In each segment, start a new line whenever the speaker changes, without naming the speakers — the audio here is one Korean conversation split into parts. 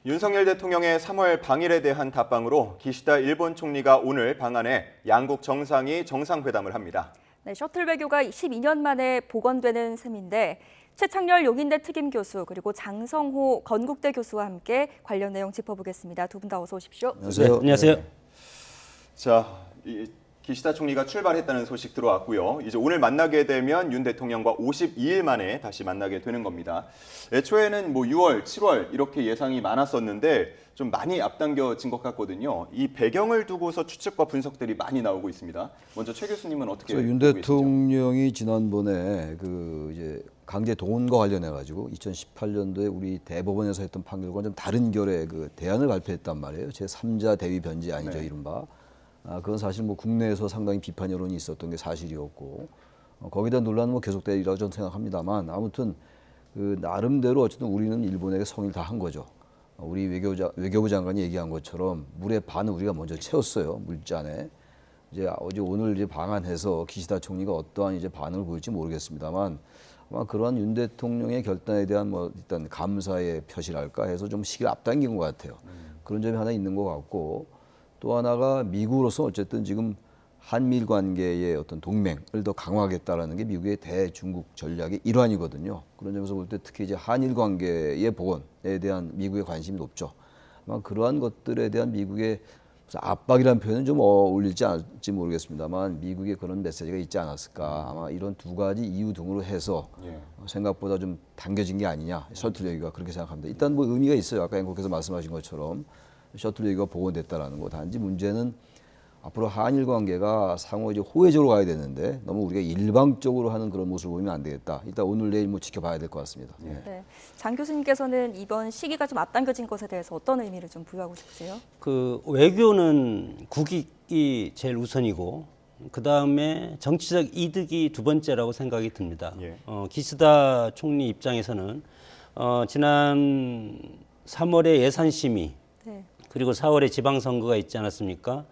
윤석열 대통령의 3월 방일에 대한 답방으로 기시다 일본 총리가 오늘 방한해 양국 정상이 정상회담을 합니다.
네, 셔틀 외교가 12년 만에 복원되는 셈인데 최창렬 용인대 특임 교수 그리고 장성호 건국대 교수와 함께 관련 내용 짚어보겠습니다. 두 분 다 어서 오십시오.
안녕하세요.
네, 안녕하세요.
자, 기시다 총리가 출발했다는 소식 들어왔고요. 이제 오늘 만나게 되면 윤 대통령과 52일 만에 다시 만나게 되는 겁니다. 애초에는 6월, 7월 이렇게 예상이 많았었는데 좀 많이 앞당겨진 것 같거든요. 이 배경을 두고서 추측과 분석들이 많이 나오고 있습니다. 먼저 최 교수님은 어떻게
윤
보고 계시죠?
대통령이 지난번에 이제 강제 동원과 관련해 가지고 2018년도에 우리 대법원에서 했던 판결과 좀 다른 결의 대안을 발표했단 말이에요. 제 3자 대위 변제 아니죠,
네.
이른바. 그건 사실 국내에서 상당히 비판 여론이 있었던 게 사실이었고 거기에 대한 논란은 계속되리라고 저는 생각합니다만 아무튼 나름대로 어쨌든 우리는 일본에게 성의를 다한 거죠. 우리 외교부 장관이 얘기한 것처럼 물의 반은 우리가 먼저 채웠어요, 물잔에. 어제 오늘 이제 방한해서 기시다 총리가 어떠한 이제 반응을 보일지 모르겠습니다만 아마 그러한 윤 대통령의 결단에 대한 일단 감사의 표시랄까 해서 좀 시기를 앞당긴 것 같아요. 그런 점이 하나 있는 것 같고 또 하나가 미국으로서 어쨌든 지금 한미일 관계의 어떤 동맹을 더 강화하겠다라는 게 미국의 대중국 전략의 일환이거든요. 그런 점에서 볼 때 특히 이제 한일 관계의 복원에 대한 미국의 관심이 높죠. 아마 그러한 것들에 대한 미국의 압박이라는 표현은 좀 어울릴지 않을지 모르겠습니다만 미국의 그런 메시지가 있지 않았을까. 아마 이런 두 가지 이유 등으로 해서 생각보다 좀 당겨진 게 아니냐. 셔틀 얘기가 그렇게 생각합니다. 일단 의미가 있어요. 아까 앵커께서 말씀하신 것처럼 셔틀 얘기가 복원됐다라는 거. 단지 문제는 앞으로 한일 관계가 상호 이제 호혜적으로 가야 되는데 너무 우리가 일방적으로 하는 그런 모습을 보이면 안 되겠다. 일단 오늘 내일 지켜봐야 될 것 같습니다.
네, 장 교수님께서는 이번 시기가 좀 앞당겨진 것에 대해서 어떤 의미를 좀 부여하고 싶으세요?
외교는 국익이 제일 우선이고 그 다음에 정치적 이득이 두 번째라고 생각이 듭니다. 기시다 총리 입장에서는 지난 3월에 예산 심의 그리고 4월에 지방선거가 있지 않았습니까?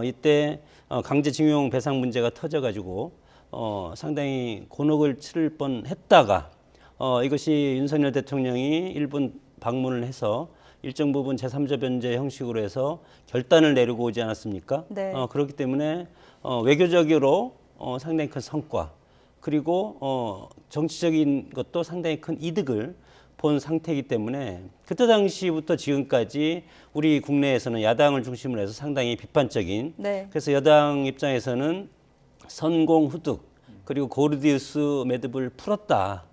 이때 강제징용 배상 문제가 터져가지고 상당히 곤혹을 치를 뻔했다가 이것이 윤석열 대통령이 일본 방문을 해서 일정 부분 제3자 변제 형식으로 해서 결단을 내리고 오지 않았습니까?
네.
그렇기 때문에 외교적으로 상당히 큰 성과 그리고 정치적인 것도 상당히 큰 이득을 본 상태이기 때문에 그때 당시부터 지금까지 우리 국내에서는 야당을 중심으로 해서 상당히 비판적인 그래서 여당 입장에서는 선공후득 그리고 고르디우스 매듭을 풀었다.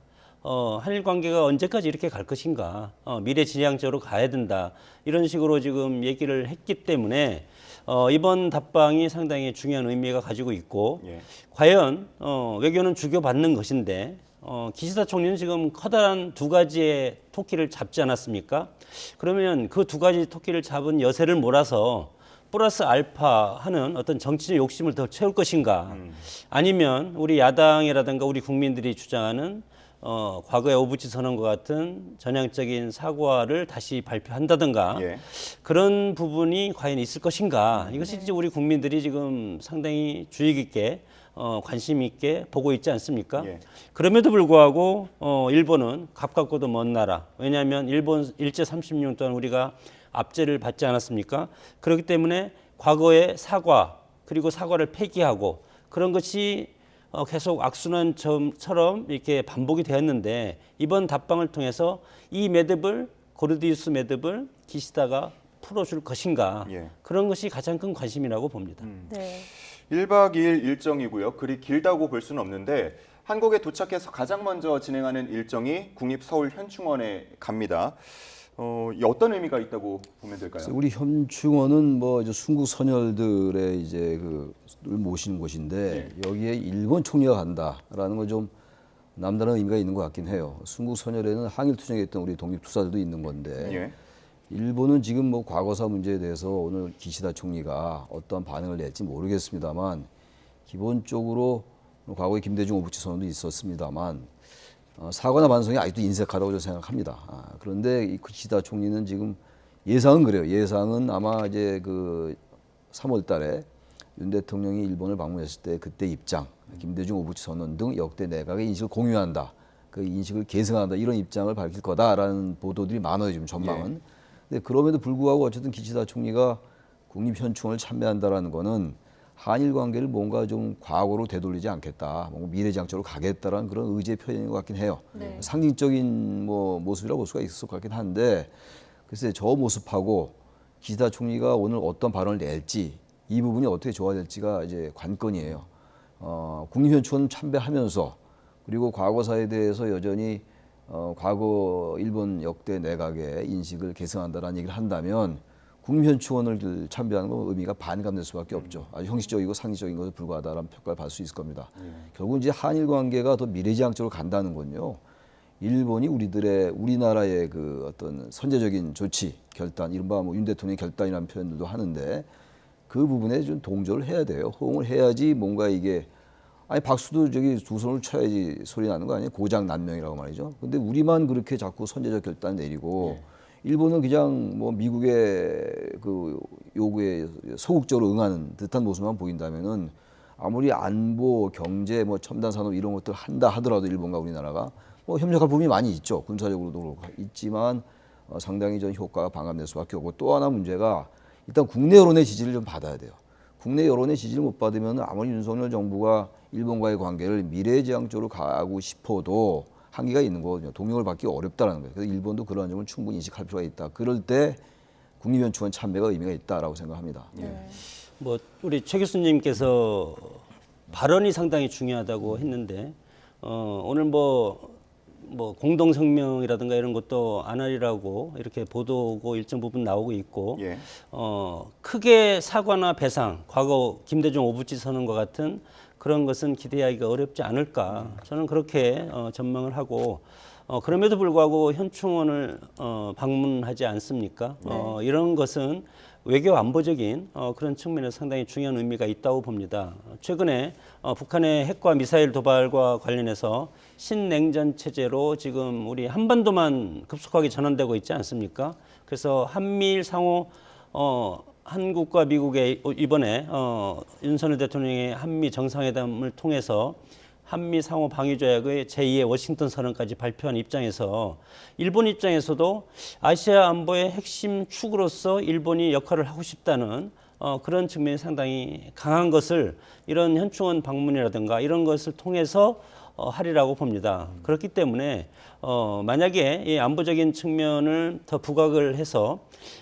한일 관계가 언제까지 이렇게 갈 것인가 미래지향적으로 가야 된다. 이런 식으로 지금 얘기를 했기 때문에 이번 답방이 상당히 중요한 의미가 가지고 있고 과연 외교는 주고받는 것인데 기시다 총리는 지금 커다란 두 가지의 토끼를 잡지 않았습니까? 그러면 그 두 가지 토끼를 잡은 여세를 몰아서 플러스 알파 하는 어떤 정치적 욕심을 더 채울 것인가? 아니면 우리 야당이라든가 우리 국민들이 주장하는 과거의 오부치 선언과 같은 전향적인 사과를 다시 발표한다든가 그런 부분이 과연 있을 것인가? 이것이 이제 우리 국민들이 지금 상당히 주의 깊게 관심 있게 보고 있지 않습니까? 그럼에도 불구하고 일본은 가깝고도 먼 나라. 왜냐하면 일본 일제 30년 동안 우리가 압제를 받지 않았습니까? 그렇기 때문에 과거의 사과 그리고 사과를 폐기하고 그런 것이 계속 악순환처럼 이렇게 반복이 되었는데 이번 답방을 통해서 이 매듭을 고르디우스 매듭을 기시다가 풀어줄 것인가 그런 것이 가장 큰 관심이라고 봅니다.
1박 2일 일정이고요. 그리 길다고 볼 수는 없는데 한국에 도착해서 가장 먼저 진행하는 일정이 국립서울현충원에 갑니다. 어떤 의미가 있다고 보면 될까요?
우리 현충원은 이제 순국 선열들의 이제 모시는 곳인데 여기에 일본 총리가 간다라는 건 좀 남다른 의미가 있는 것 같긴 해요. 순국 선열에는 항일투쟁했던 우리 독립투사들도 있는 건데 일본은 지금 과거사 문제에 대해서 오늘 기시다 총리가 어떠한 반응을 낼지 모르겠습니다만 기본적으로 과거에 김대중 오부치 선언도 있었습니다만 사과나 반성이 아직도 인색하다고 저는 생각합니다. 그런데 이 기시다 총리는 지금 예상은 그래요. 예상은 아마 이제 3월 달에 윤 대통령이 일본을 방문했을 때 그때 입장, 김대중 오부치 선언 등 역대 내각의 인식을 공유한다. 그 인식을 계승한다. 이런 입장을 밝힐 거다라는 보도들이 많아요. 지금 전망은. 근데 그럼에도 불구하고 어쨌든 기시다 총리가 국립현충원을 참배한다라는 거는 한일 관계를 뭔가 좀 과거로 되돌리지 않겠다, 뭔가 미래지향적으로 가겠다라는 그런 의지의 표현인 것 같긴 해요.
네.
상징적인 뭐 모습이라고 볼 수가 있을 것 같긴 한데, 글쎄 저 모습하고 기시다 총리가 오늘 어떤 발언을 낼지, 이 부분이 어떻게 조화될지가 이제 관건이에요. 국립현충원 참배하면서 그리고 과거사에 대해서 여전히 과거 일본 역대 내각의 인식을 계승한다라는 얘기를 한다면 국립현충원을 참배하는 건 의미가 반감될 수밖에 없죠. 아주 형식적이고 상식적인 것에 불과하다라는 평가를 받을 수 있을 겁니다. 결국 이제 한일 관계가 더 미래지향적으로 간다는 건요. 일본이 우리나라의 그 어떤 선제적인 조치, 결단, 이른바 뭐 윤 대통령의 결단이라는 표현들도 하는데 그 부분에 좀 동조를 해야 돼요. 호응을 해야지 뭔가 이게 아니 박수도 저기 두 손을 쳐야지 소리 나는 거 아니에요? 고장난명이라고 말이죠. 근데 우리만 그렇게 자꾸 선제적 결단 내리고 일본은 그냥 뭐 미국의 그 요구에 소극적으로 응하는 듯한 모습만 보인다면은 아무리 안보, 경제, 뭐 첨단 산업 이런 것들 한다 하더라도 일본과 우리나라가 뭐 협력할 부분이 많이 있죠. 군사적으로도 있지만 상당히 전 효과가 반감될 수밖에 없고, 또 하나 문제가 일단 국내 여론의 지지를 좀 받아야 돼요. 국내 여론의 지지를 못 받으면 아무리 윤석열 정부가 일본과의 관계를 미래지향적으로 가고 싶어도 한계가 있는 거거든요. 동력을 받기 어렵다는 거예요. 그래서 일본도 그런 점을 충분히 인식할 필요가 있다. 그럴 때 국립현충원 참배가 의미가 있다라고 생각합니다.
뭐 우리 최 교수님께서 발언이 상당히 중요하다고 했는데 오늘 뭐 공동 성명이라든가 이런 것도 안 하리라고 이렇게 보도고 일정 부분 나오고 있고
예.
크게 사과나 배상, 과거 김대중 오부지 선언과 같은 그런 것은 기대하기가 어렵지 않을까, 저는 그렇게 전망을 하고, 그럼에도 불구하고 현충원을 방문하지 않습니까? 이런 것은 외교 안보적인 그런 측면에서 상당히 중요한 의미가 있다고 봅니다. 최근에 북한의 핵과 미사일 도발과 관련해서 신냉전 체제로 지금 우리 한반도만 급속하게 전환되고 있지 않습니까? 그래서 한미일 상호 한국과 미국의 이번에 윤석열 대통령의 한미 정상회담을 통해서 한미 상호 방위 조약의 제2의 워싱턴 선언까지 발표한 입장에서 일본 입장에서도 아시아 안보의 핵심 축으로서 일본이 역할을 하고 싶다는 그런 측면이 상당히 강한 것을 이런 현충원 방문이라든가 이런 것을 통해서 하리라고 봅니다. 그렇기 때문에 만약에 이 안보적인 측면을 더 부각을 해서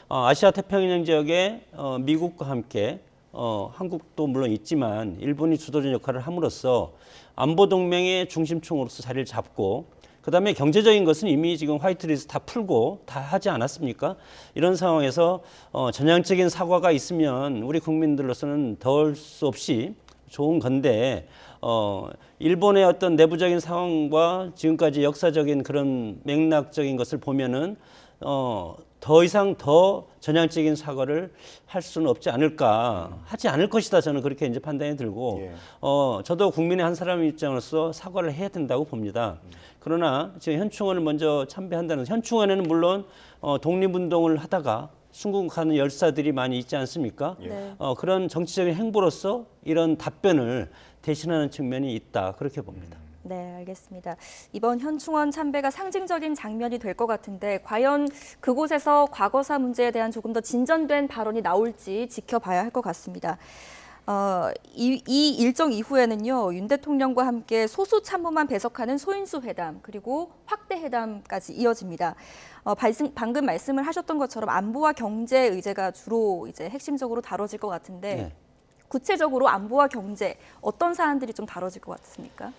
아시아 태평양 지역에 미국과 함께 한국도 물론 있지만 일본이 주도적인 역할을 함으로써 안보 동맹의 중심축으로서 자리를 잡고, 그다음에 경제적인 것은 이미 지금 화이트리스트 다 풀고 다 하지 않았습니까? 이런 상황에서 전향적인 사과가 있으면 우리 국민들로서는 더할 수 없이 좋은 건데, 일본의 어떤 내부적인 상황과 지금까지 역사적인 그런 맥락적인 것을 보면은 더 이상 더 전향적인 사과를 할 수는 없지 않을까, 하지 않을 것이다, 저는 그렇게 이제 판단이 들고, 저도 국민의 한 사람의 입장으로서 사과를 해야 된다고 봅니다. 그러나 지금 현충원을 먼저 참배한다는, 현충원에는 물론 독립운동을 하다가 순국하는 열사들이 많이 있지 않습니까? 그런 정치적인 행보로서 이런 답변을 대신하는 측면이 있다, 그렇게 봅니다.
네, 알겠습니다. 이번 현충원 참배가 상징적인 장면이 될 것 같은데 과연 그곳에서 과거사 문제에 대한 조금 더 진전된 발언이 나올지 지켜봐야 할 것 같습니다. 이 일정 이후에는요, 윤 대통령과 함께 소수 참모만 배석하는 소인수 회담 그리고 확대 회담까지 이어집니다. 방금 말씀을 하셨던 것처럼 안보와 경제 의제가 주로 이제 핵심적으로 다뤄질 것 같은데 구체적으로 안보와 경제 어떤 사안들이 좀 다뤄질 것 같습니까?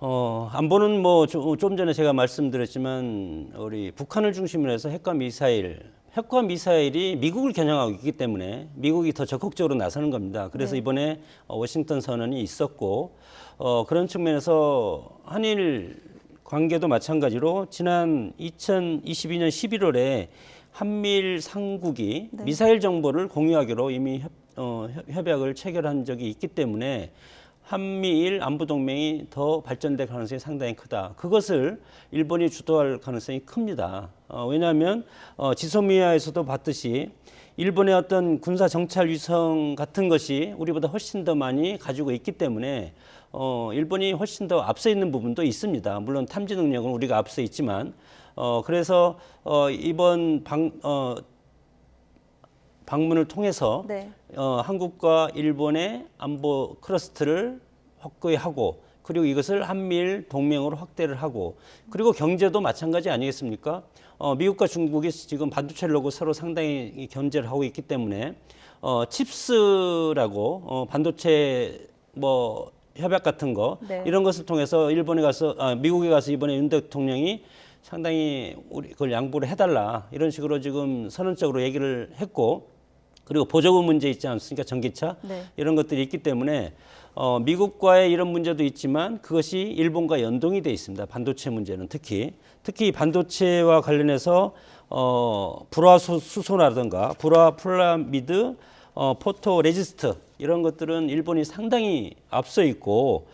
안보는 뭐 좀 전에 제가 말씀드렸지만 우리 북한을 중심으로 해서 핵과 미사일이 미국을 겨냥하고 있기 때문에 미국이 더 적극적으로 나서는 겁니다. 그래서 이번에 워싱턴 선언이 있었고, 그런 측면에서 한일 관계도 마찬가지로 지난 2022년 11월에 한미일 상국이 미사일 정보를 공유하기로 이미 협약을 체결한 적이 있기 때문에 한미일 안보 동맹이 더 발전될 가능성이 상당히 크다. 그것을 일본이 주도할 가능성이 큽니다. 왜냐하면 지소미아에서도 봤듯이 일본의 어떤 군사 정찰 위성 같은 것이 우리보다 훨씬 더 많이 가지고 있기 때문에 일본이 훨씬 더 앞서 있는 부분도 있습니다. 물론 탐지 능력은 우리가 앞서 있지만 그래서 이번 방문을 통해서
네.
한국과 일본의 안보 크러스트를 확고히 하고 그리고 이것을 한미일 동맹으로 확대를 하고 그리고 경제도 마찬가지 아니겠습니까? 미국과 중국이 지금 반도체를 놓고 서로 상당히 견제를 하고 있기 때문에 칩스라고 반도체 뭐 협약 같은 거
네.
이런 것을 통해서 미국에 가서 이번에 윤 대통령이 상당히 우리 그걸 양보를 해달라 이런 식으로 지금 선언적으로 얘기를 했고 그리고 보조금 문제 있지 않습니까? 전기차
네.
이런 것들이 있기 때문에 미국과의 이런 문제도 있지만 그것이 일본과 연동이 돼 있습니다. 반도체 문제는 특히 반도체와 관련해서 불화 수소라든가 불화 플라미드, 포토 레지스트 이런 것들은 일본이 상당히 앞서 있고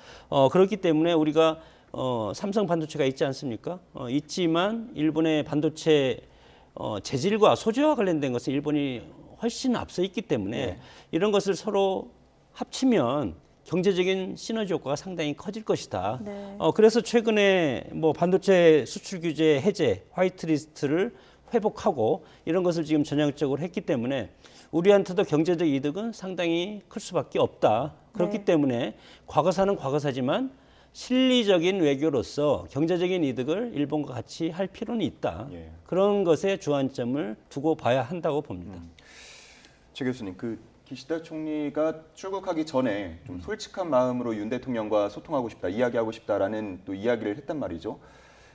그렇기 때문에 우리가 삼성 반도체가 있지 않습니까? 있지만 일본의 반도체 재질과 소재와 관련된 것은 일본이 훨씬 앞서 있기 때문에
네.
이런 것을 서로 합치면 경제적인 시너지 효과가 상당히 커질 것이다.
네.
그래서 최근에 뭐 반도체 수출 규제 해제, 화이트리스트를 회복하고 이런 것을 지금 전향적으로 했기 때문에 우리한테도 경제적 이득은 상당히 클 수밖에 없다. 그렇기
네.
때문에 과거사는 과거사지만 실리적인 외교로서 경제적인 이득을 일본과 같이 할 필요는 있다.
예.
그런 것에 주안점을 두고 봐야 한다고 봅니다.
최 교수님, 기시다 총리가 출국하기 전에 좀 솔직한 마음으로 윤 대통령과 소통하고 싶다, 이야기하고 싶다라는 또 이야기를 했단 말이죠.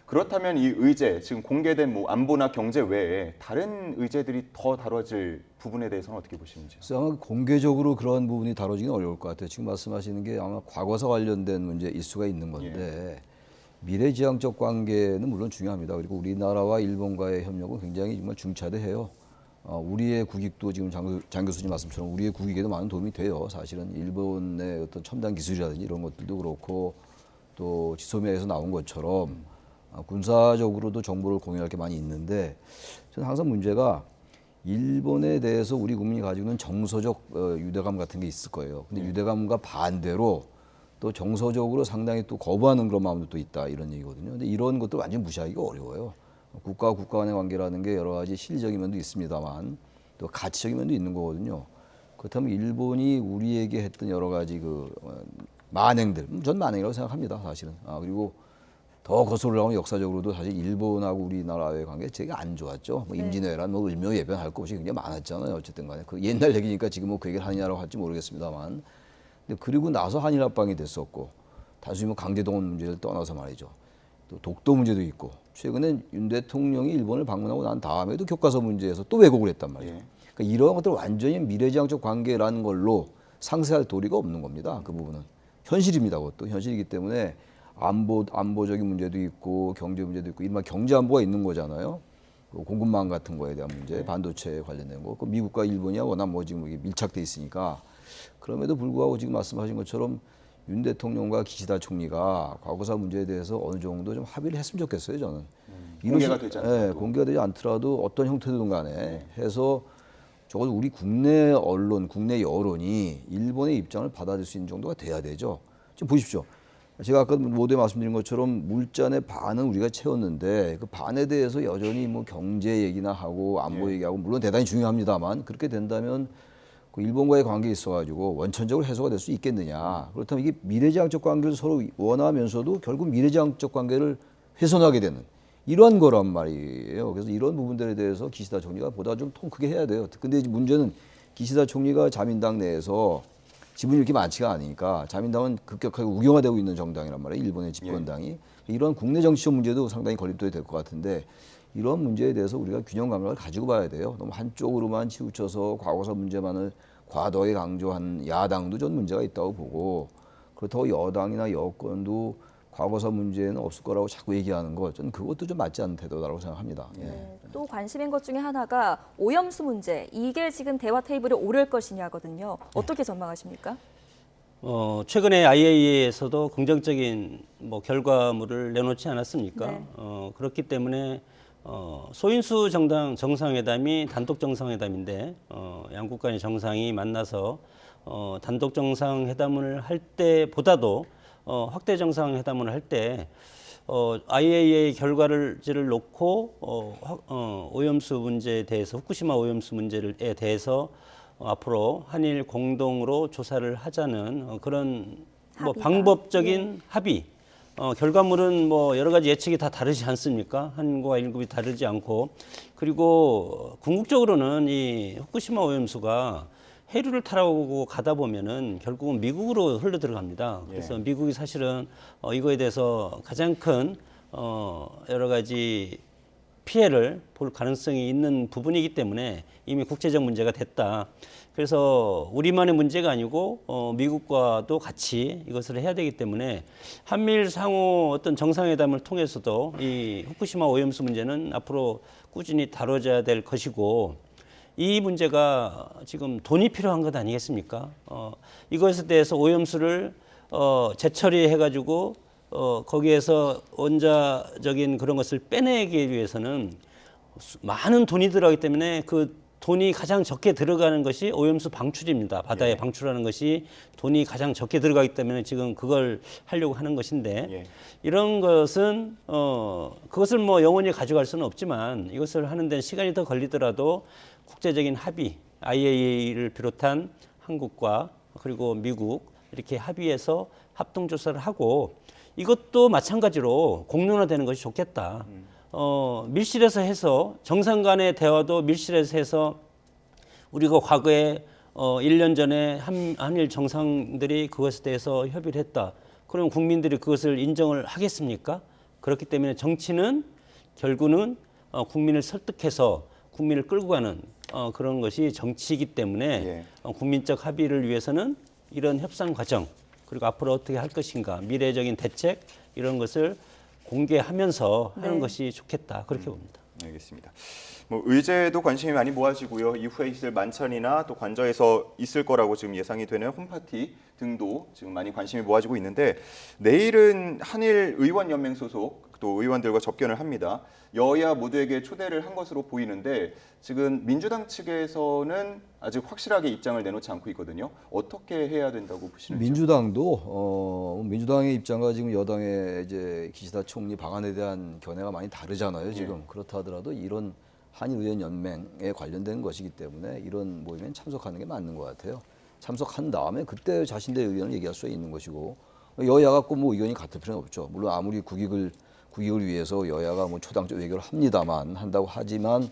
그렇다면 이 의제, 지금 공개된 뭐 안보나 경제 외에 다른 의제들이 더 다뤄질 부분에 대해서는 어떻게 보시는지요?
그래서 아마 공개적으로 그런 부분이 다뤄지기는 어려울 것 같아요. 지금 말씀하시는 게 아마 과거사 관련된 문제일 수가 있는 건데 미래지향적 관계는 물론 중요합니다. 그리고 우리나라와 일본과의 협력은 굉장히 정말 중차대해요. 우리의 국익도 지금 장 교수님 말씀처럼 우리의 국익에도 많은 도움이 돼요. 사실은 일본의 어떤 첨단 기술이라든지 이런 것들도 그렇고 또 지소미아에서 나온 것처럼 군사적으로도 정보를 공유할 게 많이 있는데 저는 항상 문제가 일본에 대해서 우리 국민이 가지고 있는 정서적 유대감 같은 게 있을 거예요. 근데 유대감과 반대로 또 정서적으로 상당히 또 거부하는 그런 마음도 또 있다 이런 얘기거든요. 근데 이런 것들 완전 무시하기가 어려워요. 국가와 국가 간의 관계라는 게 여러 가지 실리적인 면도 있습니다만 또 가치적인 면도 있는 거거든요. 그렇다면 일본이 우리에게 했던 여러 가지 만행들, 전 만행이라고 생각합니다, 사실은. 그리고 더 거슬러 올라가면 역사적으로도 사실 일본하고 우리나라의 관계 되게 안 좋았죠. 뭐 임진왜란, 뭐 을묘예변할 것이 굉장히 많았잖아요. 어쨌든 간에 그 옛날 얘기니까 지금 뭐 그 얘기를 하느냐라고 할지 모르겠습니다만. 근데 그리고 나서 한일합방이 됐었고 단순히 뭐 강제동원 문제를 떠나서 말이죠. 또 독도 문제도 있고 최근에 윤 대통령이 일본을 방문하고 난 다음에도 교과서 문제에서 또 왜곡을 했단 말이에요. 그러니까 이런 것들 완전히 미래지향적 관계라는 걸로 상쇄할 도리가 없는 겁니다. 그 부분은 현실입니다. 그것도 현실이기 때문에 안보적인 문제도 있고 경제 문제도 있고 이른바 경제 안보가 있는 거잖아요. 공급망 같은 거에 대한 문제, 반도체 관련된 거. 미국과 일본이야 워낙 뭐 지금 밀착돼 있으니까 그럼에도 불구하고 지금 말씀하신 것처럼 윤 대통령과 기시다 총리가 과거사 문제에 대해서 어느 정도 좀 합의를 했으면 좋겠어요, 저는.
공개가 되지 않더라도.
네, 공개가 되지 않더라도 어떤 형태든 간에 해서 적어도 우리 국내 언론, 국내 여론이 일본의 입장을 받아들일 수 있는 정도가 돼야 되죠. 지금 보십시오. 제가 아까 모두에 말씀드린 것처럼 물잔의 반은 우리가 채웠는데 그 반에 대해서 여전히 뭐 경제 얘기나 하고 안보 얘기하고 물론 대단히 중요합니다만 그렇게 된다면 그 일본과의 관계에 있어가지고 원천적으로 해소가 될 수 있겠느냐. 그렇다면 이게 미래지향적 관계를 서로 원하면서도 결국 미래지향적 관계를 훼손하게 되는 이러한 거란 말이에요. 그래서 이런 부분들에 대해서 기시다 총리가 보다 좀 통 크게 해야 돼요. 근데 문제는 기시다 총리가 자민당 내에서 지분이 이렇게 많지가 않으니까 자민당은 급격하게 우경화되고 있는 정당이란 말이에요. 일본의 집권당이. 이런 국내 정치적 문제도 상당히 걸림돌이 될 것 같은데 이런 문제에 대해서 우리가 균형 감각을 가지고 봐야 돼요. 너무 한쪽으로만 치우쳐서 과거사 문제만을 과도하게 강조한 야당도 전 문제가 있다고 보고 그렇다고 여당이나 여권도 과거사 문제는 없을 거라고 자꾸 얘기하는 거 저는 그것도 좀 맞지 않는 태도라고 생각합니다.
또 관심인 것 중에 하나가 오염수 문제. 이게 지금 대화 테이블에 오를 것이냐거든요. 어떻게 전망하십니까?
최근에 IAEA에서도 긍정적인 뭐 결과물을 내놓지 않았습니까?
네.
그렇기 때문에 소인수 정상회담이 단독 정상회담인데 양국 간의 정상이 만나서 단독 정상회담을 할 때보다도 확대 정상회담을 할 때 IAEA 결과를 놓고 오염수 문제에 대해서 후쿠시마 오염수 문제에 대해서 앞으로 한일 공동으로 조사를 하자는 그런 뭐
합의가.
방법적인 합의. 결과물은 뭐 여러 가지 예측이 다 다르지 않습니까? 한국과 일급이 다르지 않고 그리고 궁극적으로는 이 후쿠시마 오염수가 해류를 타고 가다 보면은 결국은 미국으로 흘러 들어갑니다. 그래서 미국이 사실은 이거에 대해서 가장 큰 여러 가지 피해를 볼 가능성이 있는 부분이기 때문에 이미 국제적 문제가 됐다. 그래서 우리만의 문제가 아니고 미국과도 같이 이것을 해야 되기 때문에 한미일 상호 어떤 정상회담을 통해서도 이 후쿠시마 오염수 문제는 앞으로 꾸준히 다뤄져야 될 것이고 이 문제가 지금 돈이 필요한 것 아니겠습니까? 이것에 대해서 오염수를 재처리해가지고 거기에서 원자적인 그런 것을 빼내기 위해서는 많은 돈이 들어가기 때문에 그 돈이 가장 적게 들어가는 것이 오염수 방출입니다. 바다에 방출하는 것이 돈이 가장 적게 들어가기 때문에 지금 그걸 하려고 하는 것인데 이런 것은 그것을 뭐 영원히 가져갈 수는 없지만 이것을 하는 데는 시간이 더 걸리더라도 국제적인 합의, IAEA를 비롯한 한국과 그리고 미국 이렇게 합의해서 합동조사를 하고 이것도 마찬가지로 공론화되는 것이 좋겠다. 밀실에서 해서 정상 간의 대화도 밀실에서 해서 우리가 과거에 1년 전에 한일 정상들이 그것에 대해서 협의를 했다. 그럼 국민들이 그것을 인정을 하겠습니까? 그렇기 때문에 정치는 결국은 국민을 설득해서 국민을 끌고 가는 그런 것이 정치이기 때문에 국민적 합의를 위해서는 이런 협상 과정 그리고 앞으로 어떻게 할 것인가 미래적인 대책 이런 것을 공개하면서 하는 것이 좋겠다 그렇게 봅니다.
알겠습니다. 뭐 의제도 관심이 많이 모아지고요. 이후에 있을 만찬이나 또 관저에서 있을 거라고 지금 예상이 되는 홈파티 등도 지금 많이 관심이 모아지고 있는데 내일은 한일 의원연맹 소속 또 의원들과 접견을 합니다. 여야 모두에게 초대를 한 것으로 보이는데 지금 민주당 측에서는 아직 확실하게 입장을 내놓지 않고 있거든요. 어떻게 해야 된다고 보시는지요?
민주당도 민주당의 입장과 지금 여당의 이제 기시다 총리 방안에 대한 견해가 많이 다르잖아요. 지금 그렇다 하더라도 이런 한일 의원 연맹에 관련된 것이기 때문에 이런 모임에 참석하는 게 맞는 것 같아요. 참석한 다음에 그때 자신들의 의견을 얘기할 수 있는 것이고 여야가 꼭 뭐 의견이 같을 필요는 없죠. 물론 아무리 국익을 위해서 여야가 뭐 초당적 외교를 합니다만 한다고 하지만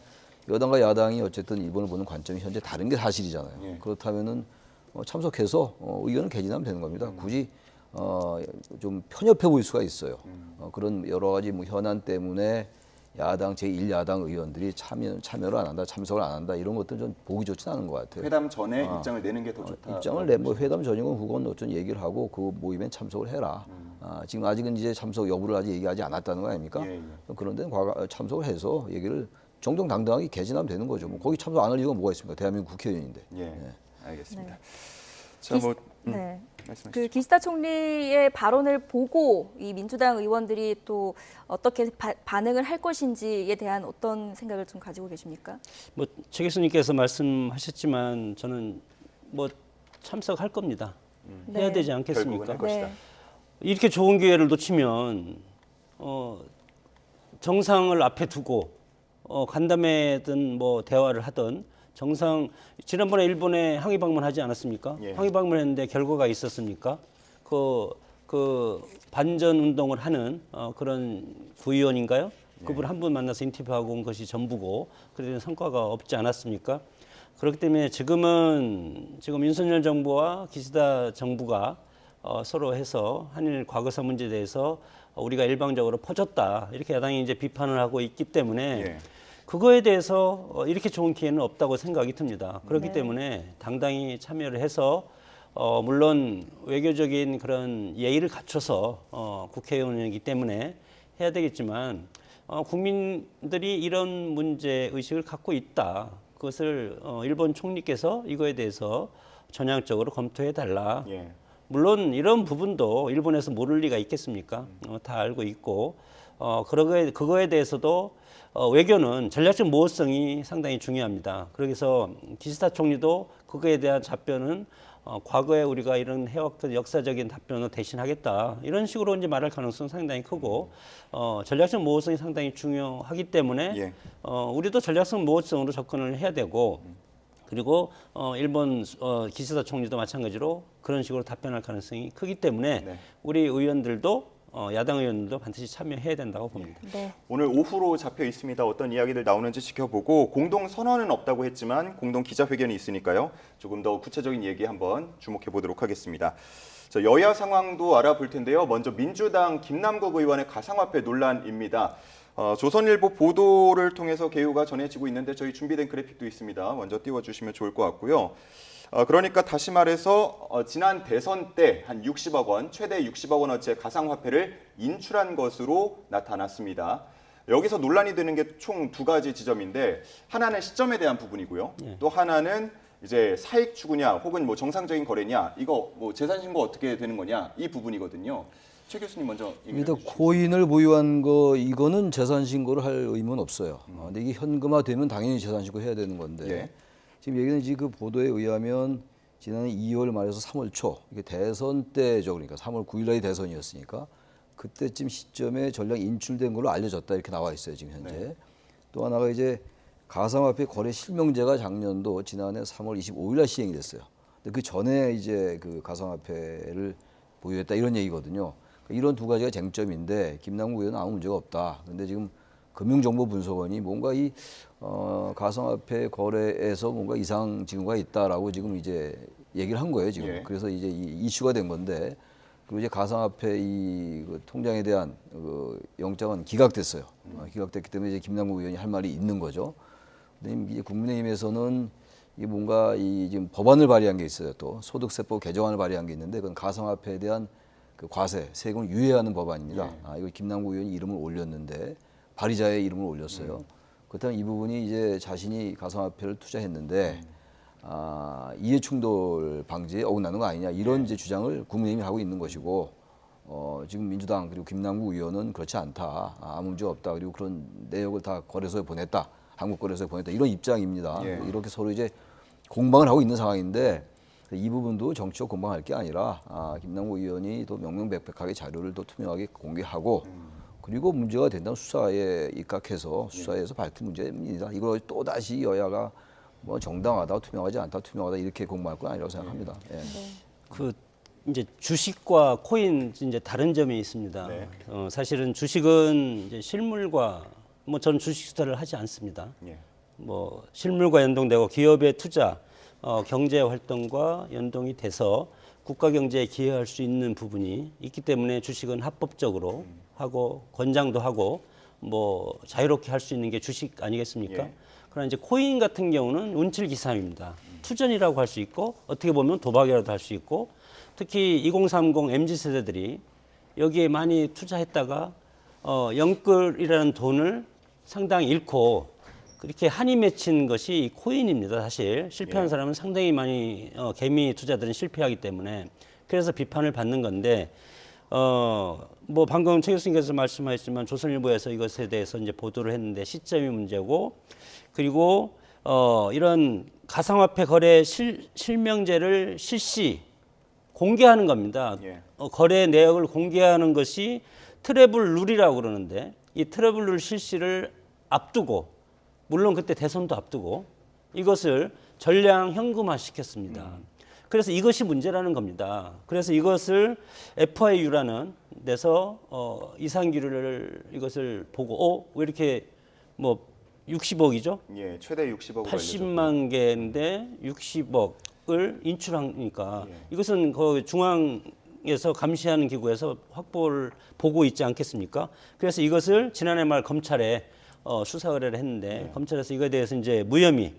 여당과 야당이 어쨌든 일본을 보는 관점이 현재 다른 게 사실이잖아요. 그렇다면은 참석해서 의견을 개진하면 되는 겁니다. 굳이 좀 편협해 보일 수가 있어요. 그런 여러 가지 뭐 현안 때문에 야당 제1야당 의원들이 참여를 안 한다, 참석을 안 한다 이런 것들은 좀 보기 좋지 않은 것 같아요.
회담 전에 입장을 내는 게 더 좋다.
입장을 내 뭐 회담 전이건 그건 어떤 얘기를 하고 그 모임에 참석을 해라. 지금 아직은 이제 참석 여부를 아직 얘기하지 않았다는 거 아닙니까? 그런 데는 참석을 해서 얘기를 정정당당하게 개진하면 되는 거죠. 뭐 거기 참석 안 할 이유가 뭐가 있습니까? 대한민국 국회의원인데.
알겠습니다. 자, 뭐 말씀하시죠.
그 기시다 총리의 발언을 보고 이 민주당 의원들이 또 어떻게 반응을 할 것인지에 대한 어떤 생각을 좀 가지고 계십니까?
뭐 최 교수님께서 말씀하셨지만 저는 뭐 참석할 겁니다. 해야 되지
결국은
않겠습니까?
할 것이다.
이렇게 좋은 기회를 놓치면 정상을 앞에 두고 간담회든 뭐 대화를 하든 정상 지난번에 일본에 항의 방문하지 않았습니까? 항의 방문했는데 결과가 있었습니까? 그 반전 운동을 하는 그런 구의원인가요? 그분 한 분 만나서 인터뷰하고 온 것이 전부고 그래도 성과가 없지 않았습니까? 그렇기 때문에 지금 윤석열 정부와 기시다 정부가 서로 해서 한일 과거사 문제에 대해서 우리가 일방적으로 퍼졌다 이렇게 야당이 이제 비판을 하고 있기 때문에 그거에 대해서 이렇게 좋은 기회는 없다고 생각이 듭니다. 그렇기 때문에 당당히 참여를 해서 물론 외교적인 그런 예의를 갖춰서 국회의원이기 때문에 해야 되겠지만 국민들이 이런 문제 의식을 갖고 있다. 그것을 일본 총리께서 이거에 대해서 전향적으로 검토해 달라. 물론 이런 부분도 일본에서 모를 리가 있겠습니까? 다 알고 있고 그거에 대해서도 외교는 전략적 모호성이 상당히 중요합니다. 그래서 기시다 총리도 그거에 대한 답변은 과거에 우리가 이런 해왔던 역사적인 답변을 대신하겠다 이런 식으로 이제 말할 가능성은 상당히 크고 전략적 모호성이 상당히 중요하기 때문에
예.
우리도 전략적 모호성으로 접근을 해야 되고 그리고 일본 기시다 총리도 마찬가지로 그런 식으로 답변할 가능성이 크기 때문에
네.
우리 의원들도 야당 의원들도 반드시 참여해야 된다고 봅니다.
네.
오늘 오후로 잡혀 있습니다. 어떤 이야기들 나오는지 지켜보고 공동 선언은 없다고 했지만 공동 기자회견이 있으니까요. 조금 더 구체적인 얘기 한번 주목해 보도록 하겠습니다. 자, 여야 상황도 알아볼 텐데요. 먼저 민주당 김남국 의원의 가상화폐 논란입니다. 조선일보 보도를 통해서 개요가 전해지고 있는데 저희 준비된 그래픽도 있습니다. 먼저 띄워주시면 좋을 것 같고요. 그러니까 다시 말해서 지난 대선 때 한 60억 원, 최대 60억 원어치의 가상화폐를 인출한 것으로 나타났습니다. 여기서 논란이 되는 게 총 두 가지 지점인데 하나는 시점에 대한 부분이고요. 또 하나는 이제 사익 추구냐 혹은 뭐 정상적인 거래냐 이거 뭐 재산 신고 어떻게 되는 거냐 이 부분이거든요. 최 교수님 먼저 얘기해
일단
주시죠.
코인을 보유한 거 이거는 재산 신고를 할 의무는 없어요. 근데 이게 현금화되면 당연히 재산 신고해야 되는 건데
예.
지금 얘기는 지금 그 보도에 의하면 지난해 2월 말에서 3월 초 이게 대선 때죠. 그러니까 3월 9일 날이 대선이었으니까 그때쯤 시점에 전량 인출된 걸로 알려졌다 이렇게 나와 있어요. 지금 현재.
네.
또 하나가 이제 가상화폐 거래 실명제가 작년도 지난해 3월 25일 날 시행이 됐어요. 근데 그 전에 이제 그 가상화폐를 보유했다 이런 얘기거든요. 이런 두 가지가 쟁점인데 김남국 의원은 아무 문제가 없다. 근데 지금 금융정보분석원이 뭔가 이 가상화폐 거래에서 뭔가 이상 징후가 있다라고 지금 이제 얘기를 한 거예요 지금.
예.
그래서 이제 이 이슈가 된 건데 그리고 이제 가상화폐 그 통장에 대한 그 영장은 기각됐어요. 기각됐기 때문에 이제 김남국 의원이 할 말이 있는 거죠. 근데 이제 국민의힘에서는 이게 뭔가 이 지금 법안을 발의한 게 있어요. 또 소득세법 개정안을 발의한 게 있는데 그건 가상화폐에 대한 그 과세, 세금을 유예하는 법안입니다.
예.
이거 김남국 의원이 이름을 올렸는데 발의자의 이름을 올렸어요. 그렇다면 이 부분이 이제 자신이 가상화폐를 투자했는데 이해충돌 방지에 어긋나는 거 아니냐 이런 이제 주장을 국민의힘이 하고 있는 것이고 지금 민주당 그리고 김남국 의원은 그렇지 않다. 아무 문제 없다. 그리고 그런 내역을 다 거래소에 보냈다. 한국거래소에 보냈다. 이런 입장입니다.
예.
이렇게 서로 이제 공방을 하고 있는 상황인데 이 부분도 정치적 공방할 게 아니라 김남국 의원이 또 명명백백하게 자료를 또 투명하게 공개하고 그리고 문제가 된다면 수사에 입각해서 수사에서 밝힐 문제입니다. 이걸 또 다시 여야가 뭐 정당하다, 투명하지 않다, 투명하다 이렇게 공방할 건 아니라고 생각합니다. 예.
그 이제 주식과 코인 이제 다른 점이 있습니다.
네.
사실은 주식은 이제 실물과 뭐 저는 주식 투자를 하지 않습니다.
예.
뭐 실물과 연동되고 기업의 투자, 경제 활동과 연동이 돼서 국가 경제에 기여할 수 있는 부분이 있기 때문에 주식은 합법적으로 하고 권장도 하고 뭐 자유롭게 할 수 있는 게 주식 아니겠습니까?
예.
그러나 이제 코인 같은 경우는 운칠기삼입니다. 투전이라고 할 수 있고 어떻게 보면 도박이라도 할 수 있고 특히 2030 MZ 세대들이 여기에 많이 투자했다가 영끌이라는 돈을 상당히 잃고 그렇게 한이 맺힌 것이 이 코인입니다. 사실 실패한
예.
사람은 상당히 많이 개미 투자들은 실패하기 때문에 그래서 비판을 받는 건데 뭐 방금 최 교수님께서 말씀하셨지만 조선일보에서 이것에 대해서 이제 보도를 했는데 시점이 문제고 그리고 이런 가상화폐 거래 실명제를 실시 공개하는 겁니다.
예.
거래 내역을 공개하는 것이 트래블 룰이라고 그러는데 이 트래블 룰 실시를 앞두고 물론 그때 대선도 앞두고 이것을 전량 현금화 시켰습니다. 그래서 이것이 문제라는 겁니다. 그래서 이것을 FIU라는 데서 이상기류를 이것을 보고 왜 이렇게 뭐 60억이죠?
예, 최대 60억으로
80만 개인데 60억을 인출하니까
예.
이것은 그 중앙에서 감시하는 기구에서 확보를 보고 있지 않겠습니까? 그래서 이것을 지난해 말 검찰에 수사 의뢰를 했는데 검찰에서 이거에 대해서 이제 무혐의를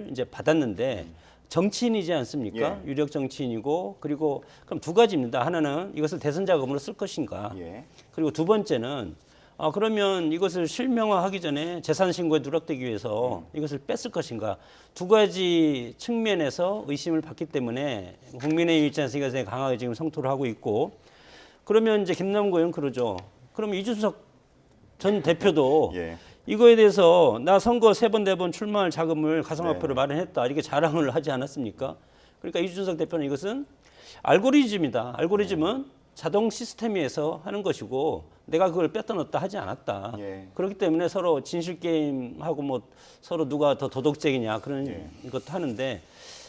이제 받았는데 정치인이지 않습니까?
예.
유력 정치인이고 그리고 그럼 두 가지입니다. 하나는 이것을 대선 자금으로 쓸 것인가?
예.
그리고 두 번째는 그러면 이것을 실명화하기 전에 재산 신고에 누락되기 위해서 이것을 뺐을 것인가? 두 가지 측면에서 의심을 받기 때문에 국민의힘 입장에서 이것에 강하게 지금 성토를 하고 있고 그러면 이제 김남국 의원 그러죠. 그러면 이준석 전 대표도
예.
이거에 대해서 나 선거 3번, 4번 출마할 자금을 가상화폐로 마련했다 이렇게 자랑을 하지 않았습니까? 그러니까 이준석 대표는 이것은 알고리즘이다. 알고리즘은 자동 시스템에서 하는 것이고 내가 그걸 뺐다 넣었다 하지 않았다.
예.
그렇기 때문에 서로 진실 게임하고 뭐 서로 누가 더 도덕적이냐 그런 것도 하는데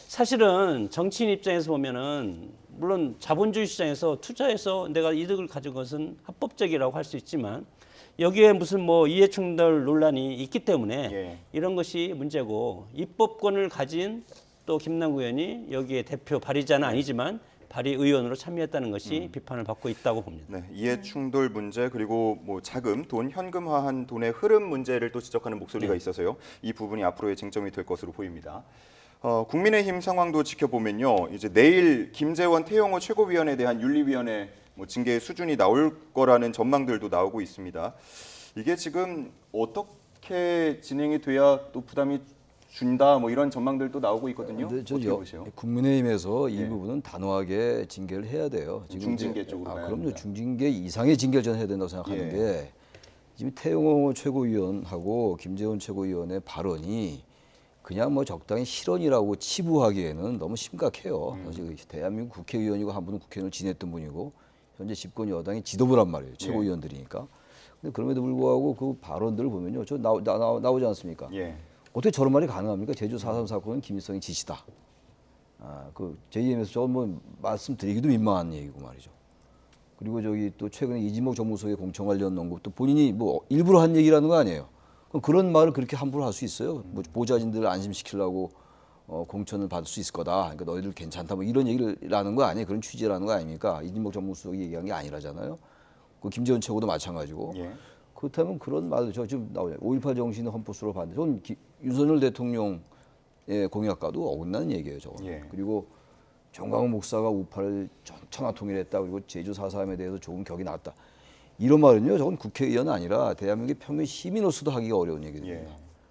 사실은 정치인 입장에서 보면은 물론 자본주의 시장에서 투자해서 내가 이득을 가진 것은 합법적이라고 할 수 있지만 여기에 무슨 뭐 이해충돌 논란이 있기 때문에
예.
이런 것이 문제고 입법권을 가진 또 김남국 의원이 여기에 대표 발의자는 아니지만 발의의원으로 참여했다는 것이 비판을 받고 있다고 봅니다.
네, 이해 충돌 문제 그리고 뭐 자금, 돈 현금화한 돈의 흐름 문제를 또 지적하는 목소리가 있어서요. 이 부분이 앞으로의 쟁점이 될 것으로 보입니다. 국민의힘 상황도 지켜보면요. 이제 내일 김재원 태영호 최고위원에 대한 윤리위원회 뭐 징계 수준이 나올 거라는 전망들도 나오고 있습니다. 이게 지금 어떻게 진행이 돼야 또 부담이 준다 뭐 이런 전망들도 나오고 있거든요.
근데 저
어떻게 보세요?
국민의힘에서 이
예.
부분은 단호하게 징계를 해야 돼요.
중징계 쪽으로 가야
그럼요.
합니다.
중징계 이상의 징계를 저는 해야 된다고 생각하는
예.
게 지금 태영호 최고위원하고 김재원 최고위원의 발언이 그냥 뭐 적당히 실언이라고 치부하기에는 너무 심각해요. 사실 대한민국 국회의원이고 한 분은 국회의원을 지냈던 분이고 현재 집권 여당의 지도부란 말이에요. 최고위원들이니까. 근데 그럼에도 불구하고 그 발언들을 보면요. 저 나오지 않습니까?
예.
어떻게 저런 말이 가능합니까? 제주 4.3 사건은 김일성의 지시다. 그 JM에서 저건 뭐 말씀드리기도 민망한 얘기고 말이죠. 그리고 저기 또 최근에 이진목 정무수석의 공청 관련 언급도 본인이 뭐 일부러 한 얘기라는 거 아니에요. 그럼 그런 말을 그렇게 함부로 할 수 있어요? 뭐 보좌진들을 안심시키려고 공천을 받을 수 있을 거다. 그러니까 너희들 괜찮다. 뭐 이런 얘기를 라는 거 아니에요? 그런 취지라는 거 아닙니까? 이진목 정무수석이 얘기한 게 아니라잖아요. 그 김재원 최고도 마찬가지고.
예.
그렇다면 그런 말도 저 지금 나오죠. 5.18 정신을 헌법수로 봤는데 저는 윤석열 대통령의 공약과도 어긋나는 얘기예요. 저거.
예.
그리고 정광훈 목사가 우파를 천하통일했다. 그리고 제주 4.3에 대해서 좋은 격이 나왔다. 이런 말은요. 저건 국회의원 아니라 대한민국의 평균 시민으로서도 하기가 어려운 얘기입니다.
예.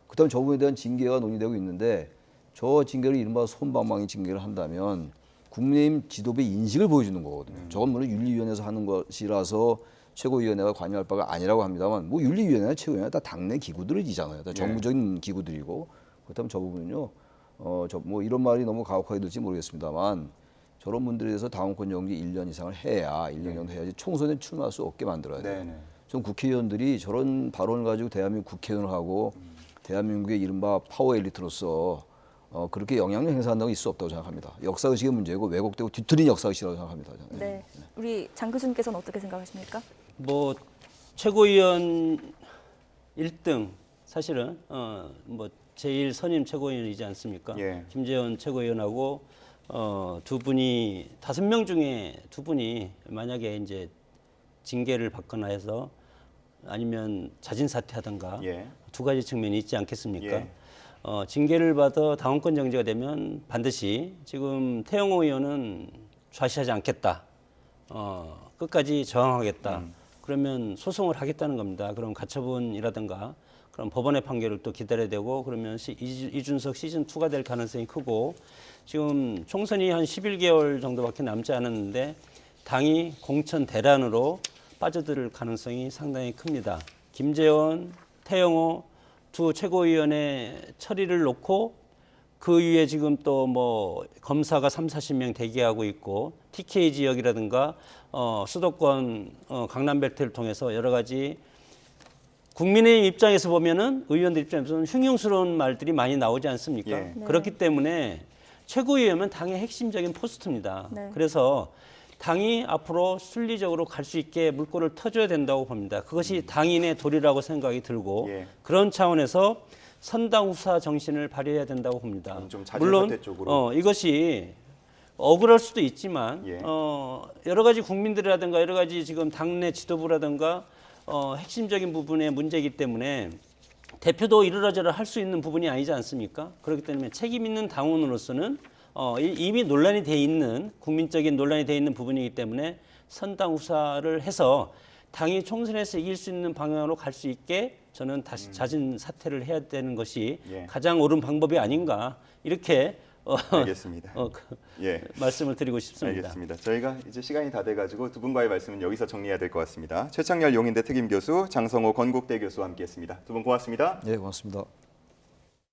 그다음 저분에 대한 징계가 논의되고 있는데 저 징계를 이른바 손방망이 징계를 한다면 국민의힘 지도부의 인식을 보여주는 거거든요. 저건 물론 윤리위원회에서 하는 것이라서 최고위원회가 관여할 바가 아니라고 합니다만 뭐 윤리위원회나 최고위원회 다 당내 기구들이잖아요. 다 정부적인 기구들이고 그렇다면 저 부분은요. 저 뭐 이런 말이 너무 가혹하게 들지 모르겠습니다만 저런 분들에 대해서 당원권 정지 1년 이상을 해야 1년 정도 해야지 총선에 출마할 수 없게 만들어야 돼요.
네네.
전 국회의원들이 저런 발언을 가지고 대한민국 국회의원을 하고 대한민국의 이른바 파워 엘리트로서 그렇게 영향력 행사한다고 있을 수 없다고 생각합니다. 역사의식의 문제고 왜곡되고 뒤틀린 역사의식이라고 생각합니다. 저는.
네. 우리 장 교수님께서는 어떻게 생각하십니까?
뭐 최고위원 1등 사실은 뭐 제1 선임 최고위원이지 않습니까?
예.
김재원 최고위원하고 두 분이 5명 중에 2분이 만약에 이제 징계를 받거나 해서 아니면 자진 사퇴하든가
예.
두 가지 측면이 있지 않겠습니까?
예.
징계를 받아 당원권 정지가 되면 반드시 지금 태영호 의원은 좌시하지 않겠다. 끝까지 저항하겠다. 그러면 소송을 하겠다는 겁니다. 그럼 가처분이라든가 그럼 법원의 판결을 또 기다려야 되고 그러면 이준석 시즌2가 될 가능성이 크고 지금 총선이 한 11개월 정도밖에 남지 않았는데 당이 공천 대란으로 빠져들 가능성이 상당히 큽니다. 김재원, 태영호 두 최고위원회 처리를 놓고 그 위에 지금 또 뭐 검사가 30-40명 대기하고 있고 TK 지역이라든가 수도권 강남벨트를 통해서 여러 가지 국민의 입장에서 보면은 의원들 입장에서는 흉흉스러운 말들이 많이 나오지 않습니까?
예.
네.
그렇기 때문에 최고위원은 당의 핵심적인 포스트입니다.
네.
그래서 당이 앞으로 순리적으로 갈 수 있게 물꼬를 터줘야 된다고 봅니다. 그것이 당인의 도리라고 생각이 들고
예.
그런 차원에서 선당후사 정신을 발휘해야 된다고 봅니다.
좀 자진
물론
사퇴 쪽으로.
이것이 억울할 수도 있지만
예.
여러 가지 국민들이라든가 여러 가지 지금 당내 지도부라든가 핵심적인 부분의 문제이기 때문에 대표도 이러저러 할 수 있는 부분이 아니지 않습니까? 그렇기 때문에 책임 있는 당원으로서는 이미 논란이 돼 있는 국민적인 논란이 돼 있는 부분이기 때문에 선당후사를 해서 당이 총선에서 이길 수 있는 방향으로 갈 수 있게 저는 다시 자진 사퇴를 해야 되는 것이
예.
가장 옳은 방법이 아닌가 이렇게
알겠습니다. 예.
말씀을 드리고 싶습니다.
알겠습니다. 저희가 이제 시간이 다 돼가지고 두 분과의 말씀은 여기서 정리해야 될 것 같습니다. 최창렬 용인대 특임 교수, 장성호 건국대 교수와 함께했습니다. 두 분 고맙습니다.
네, 고맙습니다.